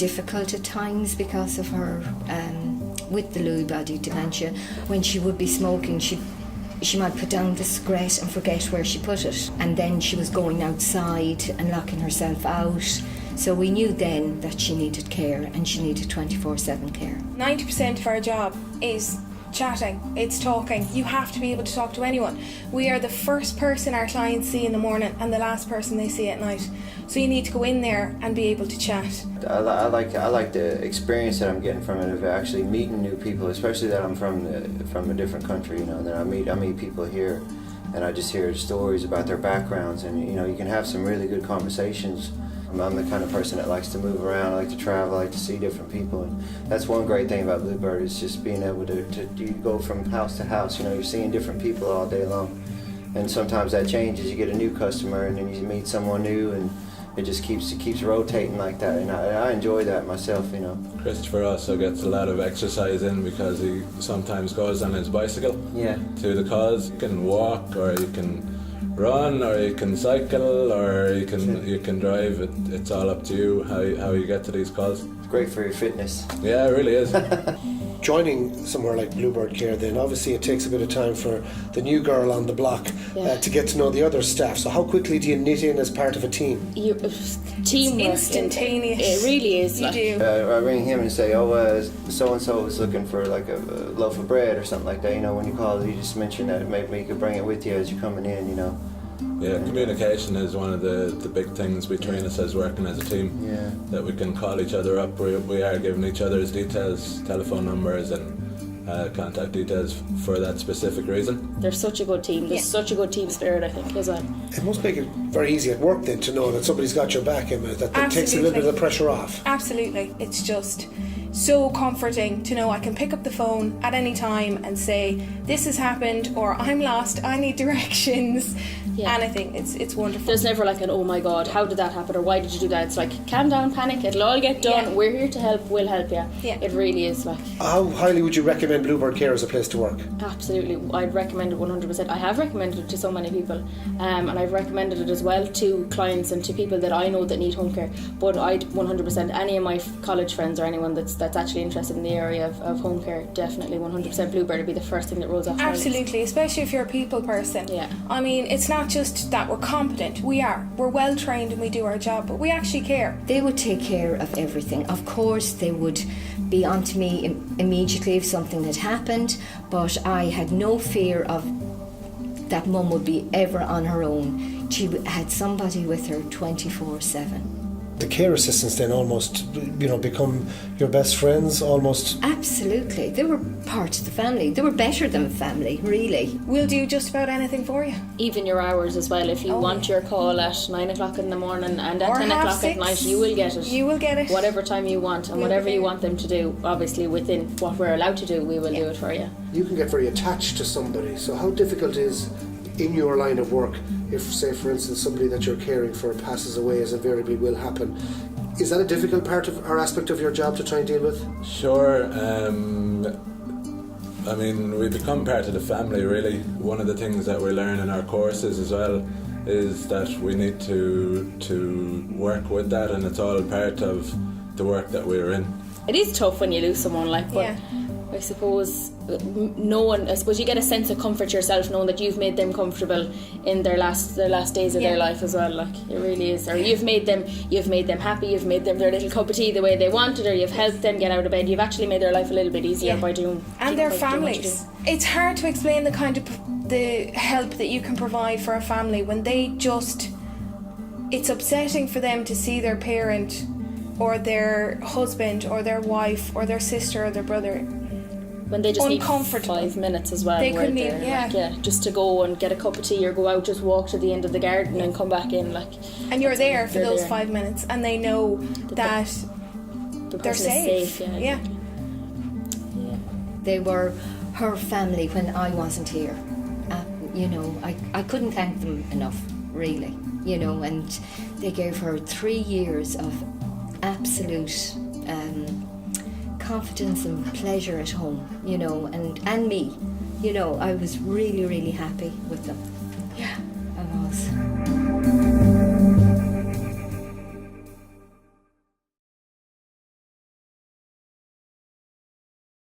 difficult at times because of her, with the Lewy body dementia. When she would be smoking, she might put down the cigarette and forget where she put it. And then she was going outside and locking herself out. So we knew then that she needed care, and she needed 24/7 care. 90% of our job is chatting, it's talking. You have to be able to talk to anyone. We are the first person our clients see in the morning and the last person they see at night. So you need to go in there and be able to chat. I like the experience that I'm getting from it, of actually meeting new people, especially that I'm from a different country, you know. And then I meet people here, and I just hear stories about their backgrounds, and you know, you can have some really good conversations. I'm the kind of person that likes to move around, I like to travel, I like to see different people, and that's one great thing about Bluebird, is just being able to you go from house to house. You know, you're seeing different people all day long, and sometimes that changes. You get a new customer, and then you meet someone new, and it just keeps rotating like that, and I enjoy that myself, you know. Christopher also gets a lot of exercise in because he sometimes goes on his bicycle to the cause. You can walk, or you can run, or you can cycle, or you can drive. It's all up to you how you get to these calls. It's great for your fitness. Yeah, it really is. Joining somewhere like Bluebird Care, then obviously it takes a bit of time for the new girl on the block to get to know the other staff. So how quickly do you knit in as part of a team? It's Teamwork. instantaneous. It really is. You do. I ring him and say, so-and-so is looking for like a loaf of bread or something like that. You know, when you call, you just mention that maybe you could bring it with you as you're coming in, you know. Yeah, communication is one of the big things between us as working as a team. Yeah. That we can call each other up. We are giving each other's details, telephone numbers, and contact details for that specific reason. They're such a good team. There's such a good team spirit, I think, as well. It must make it very easy at work then to know that somebody's got your back, Emma, that takes a little bit of the pressure off. Absolutely. It's just so comforting to know I can pick up the phone at any time and say, this has happened, or I'm lost, I need directions. Yeah. Anything. It's wonderful. There's never like an, oh my god, how did that happen, or why did you do that? It's like, calm down, panic, it'll all get done. Yeah. We're here to help, we'll help you. Yeah. It really is like. How highly would you recommend Bluebird Care as a place to work? Absolutely, I'd recommend it 100%. I have recommended it to so many people, and I've recommended it as well to clients and to people that I know that need home care. But I'd 100%, any of my college friends or anyone that's actually interested in the area of home care, definitely 100% Bluebird would be the first thing that rolls off. Absolutely, especially if you're a people person. Yeah. I mean, it's not just that we're competent. We're well trained and we do our job, but we actually care. They would take care of everything. Of course, they would be on to me immediately if something had happened, but I had no fear of that mum would be ever on her own. She had somebody with her 24/7. The care assistants then almost, become your best friends, almost. Absolutely. They were part of the family. They were better than family, really. We'll do just about anything for you. Even your hours as well. If you want your call at 9 o'clock in the morning and at Or 10 o'clock 6:30, at night, you will get it. You will get it. Whatever time you want, and whatever you want them to do, obviously within what we're allowed to do, we will do it for you. You can get very attached to somebody. So how difficult is in your line of work if, say, for instance, somebody that you're caring for passes away, as invariably will happen? Is that a difficult part of or aspect of your job to try and deal with? Sure. I mean, we become part of the family, really. One of the things that we learn in our courses as well is that we need to work with that, and it's all part of the work that we're in. It is tough when you lose someone, but I suppose you get a sense of comfort yourself knowing that you've made them comfortable in their last days of their life as well. Like, it really is. Or you've made them happy, you've made them their little cup of tea the way they wanted, or you've helped them get out of bed. You've actually made their life a little bit easier by doing. And their families. It's hard to explain the kind of the help that you can provide for a family when they just. It's upsetting for them to see their parent, or their husband, or their wife, or their sister, or their brother. When they just need 5 minutes as well. They could need, just to go and get a cup of tea, or go out, just walk to the end of the garden and come back in. And you're there for those 5 minutes, and they know that they're safe. Yeah. They were her family when I wasn't here. I couldn't thank them enough, really. And they gave her 3 years of absolute confidence and pleasure at home, and me. I was really, really happy with them. Yeah. I was.